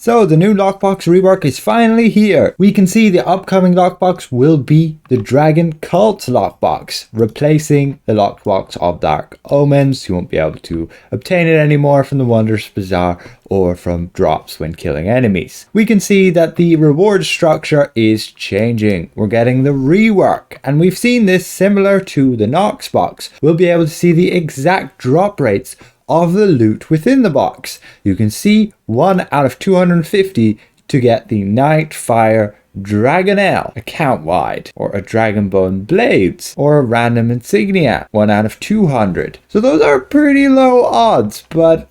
So the new lockbox rework is finally here. We can see the upcoming lockbox will be the Dragon Cult Lockbox, replacing the lockbox of Dark Omens. You won't be able to obtain it anymore from the Wondrous Bazaar or from drops when killing enemies. We can see that the reward structure is changing. We're getting the rework, and we've seen this similar to the Nox box. We'll be able to see the exact drop rates of the loot within the box. You can see 1 out of 250 to get the Nightfire Dragonelle account wide, or a Dragonbone Blades, or a random insignia, 1 out of 200. So those are pretty low odds, but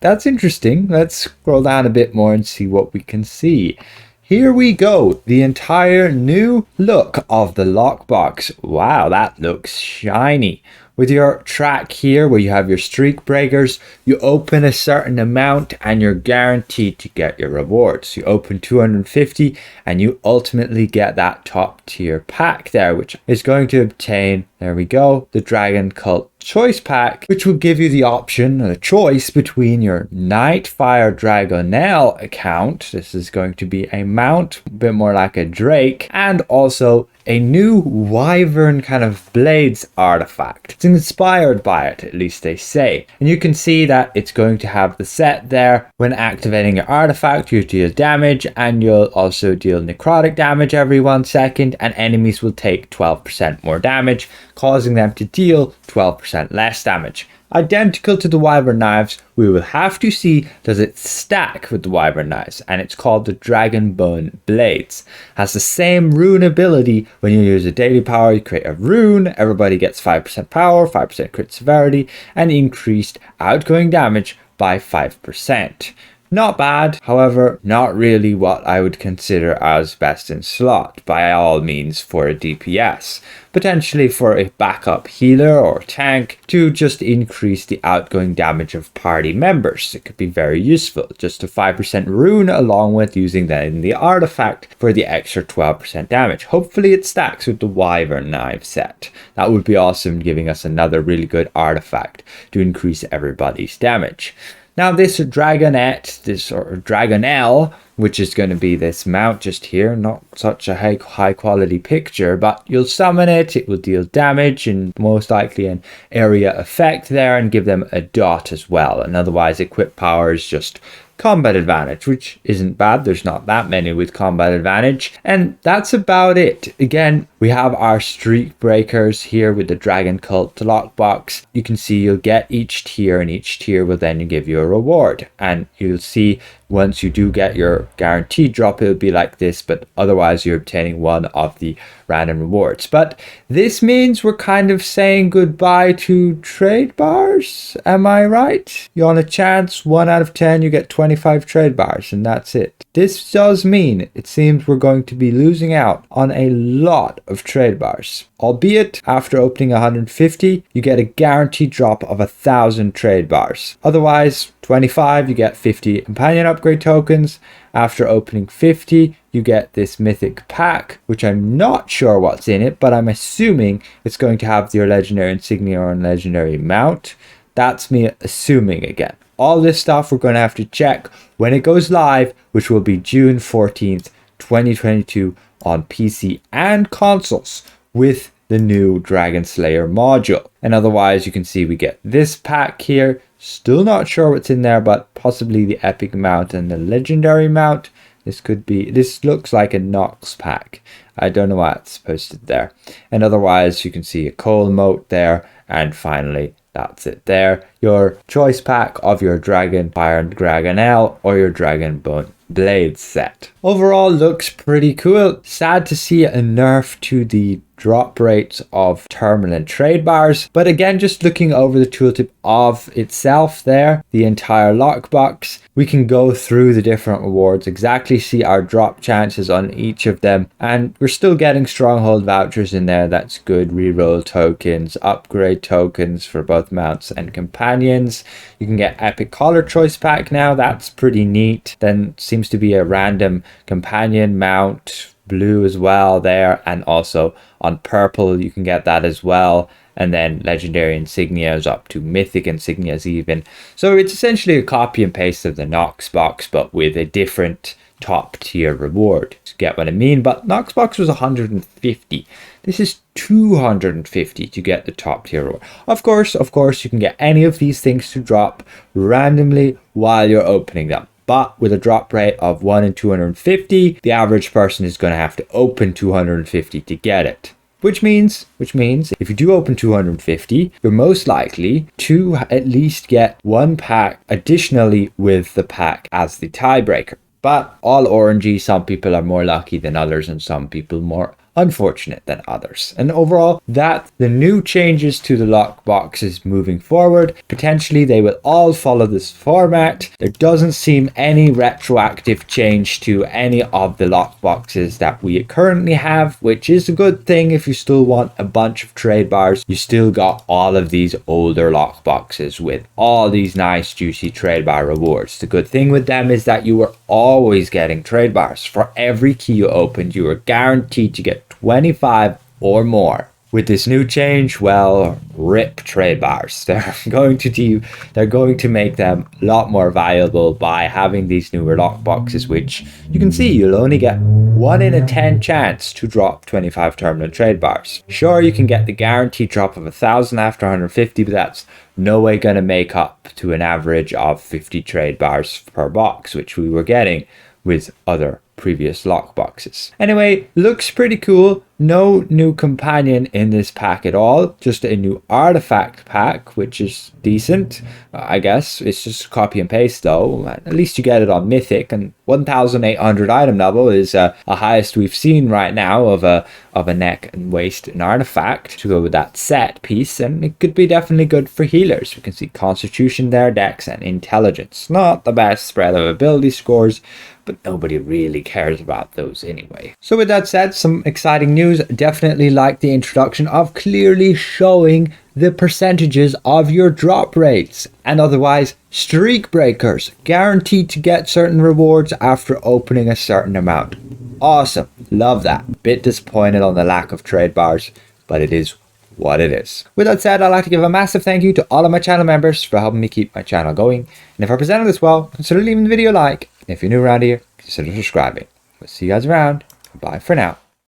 that's interesting. Let's scroll down a bit more and see what we can see. Here we go, the entire new look of the lockbox. Wow, that looks shiny. With your track here where you have your streak breakers, you open a certain amount and you're guaranteed to get your rewards. You open 250 and you ultimately get that top tier pack there, which is going to obtain, there we go, the Dragon Cult Choice Pack, which will give you the option, the choice between your Nightfire Dragonelle account. This is going to be a mount, a bit more like a Drake, and also a new Wyvern kind of Blades artifact. It's inspired by it, at least they say. And you can see that it's going to have the set there. When activating your artifact, you deal damage, and you'll also deal necrotic damage every 1 second, and enemies will take 12% more damage, causing them to deal 12% less damage. Identical to the Wyvern Knives, we will have to see does it stack with the Wyvern Knives, and it's called the Dragonbone Blades. Has the same rune ability. When you use a daily power, you create a rune, everybody gets 5% power, 5% crit severity, and increased outgoing damage by 5%. Not bad, however, not really what I would consider as best in slot, by all means, for a DPS. Potentially for a backup healer or tank to just increase the outgoing damage of party members. It could be very useful. Just a 5% rune along with using that in the artifact for the extra 12% damage. Hopefully it stacks with the Wyvern Knife set. That would be awesome, giving us another really good artifact to increase everybody's damage. Now this Dragonette, or Dragonelle, which is going to be this mount just here, not such a high quality picture, but you'll summon it, it will deal damage and most likely an area effect there, and give them a dot as well. And otherwise equip power is just combat advantage, which isn't bad. There's not that many with combat advantage, and that's about it. Again, we have our streak breakers here with the Dragon Cult Lockbox. You can see you'll get each tier, and each tier will then give you a reward, and you'll see once you do get your guaranteed drop, it'll be like this, but otherwise you're obtaining one of the random rewards. But this means we're kind of saying goodbye to Tradebars, am I right? You on a chance, 1 out of 10, you get 25 Tradebars, and that's it. This does mean it seems we're going to be losing out on a lot of Tradebars. Albeit, after opening 150, you get a guaranteed drop of 1,000 Tradebars. Otherwise, 25, you get 50 companion upgrade tokens. After opening 50, you get this mythic pack, which I'm not sure what's in it, but I'm assuming it's going to have your legendary insignia or legendary mount. That's me assuming again. All this stuff we're going to have to check when it goes live, which will be June 14th, 2022 on PC and consoles with the new Dragon Slayer module. And otherwise you can see we get this pack here. Still not sure what's in there, but possibly the epic mount and the legendary mount. This looks like a Nox pack. I don't know why it's posted there. And otherwise you can see a coal moat there, and finally that's it there. Your choice pack of your Dragonfire Dragonelle or your Dragonbone Blades set. Overall looks pretty cool. Sad to see a nerf to the drop rates of terminal and trade bars, but again, just looking over the tooltip of itself there, the entire lockbox, we can go through the different rewards, exactly see our drop chances on each of them, and we're still getting stronghold vouchers in there. That's good. Reroll tokens, upgrade tokens for both mounts and companions. You can get epic collar choice pack now. That's pretty neat. Then seems to be a random companion mount, blue as well there, and also on purple you can get that as well. and then legendary insignias up to mythic insignias even. So it's essentially a copy and paste of the Nox box, but with a different top tier reward. Get what I mean? But Nox box was 150. This is 250 to get the top tier reward. Of course, you can get any of these things to drop randomly while you're opening them. But with a drop rate of 1 in 250, the average person is going to have to open 250 to get it. Which means if you do open 250, you're most likely to at least get one pack additionally with the pack as the tiebreaker. But all orangey, some people are more lucky than others and some people more unfortunate than others. And overall, that the new changes to the lockboxes moving forward, potentially they will all follow this format. There doesn't seem any retroactive change to any of the lockboxes that we currently have, which is a good thing. If you still want a bunch of trade bars, you still got all of these older lockboxes with all these nice juicy trade bar rewards. The good thing with them is that you were always getting trade bars. For every key you opened, you were guaranteed to get 25 or more. With this new change, well, RIP trade bars. They're going to make them a lot more valuable by having these newer lockboxes, which you can see you'll only get 1 in a 10 chance to drop 25 terminal trade bars. Sure, you can get the guaranteed drop of 1,000 after 150, but that's no way going to make up to an average of 50 trade bars per box, which we were getting with other previous lockboxes. Anyway, looks pretty cool. No new companion in this pack at all, just a new artifact pack, which is decent. I guess it's just copy and paste though. At least you get it on mythic, and 1,800 item level is a highest we've seen right now of a neck and waist and artifact to go with that set piece, and it could be definitely good for healers. We can see constitution there, dex and intelligence. Not the best spread of ability scores, but nobody really cares about those anyway. So with that said, some exciting news. Definitely like the introduction of clearly showing the percentages of your drop rates, and otherwise streak breakers, guaranteed to get certain rewards after opening a certain amount. Awesome, love that. Bit disappointed on the lack of trade bars, but it is what it is. With that said, I'd like to give a massive thank you to all of my channel members for helping me keep my channel going. And if I presented this well, consider leaving the video a like. And if you're new around here, consider subscribing. We'll see you guys around. Bye for now.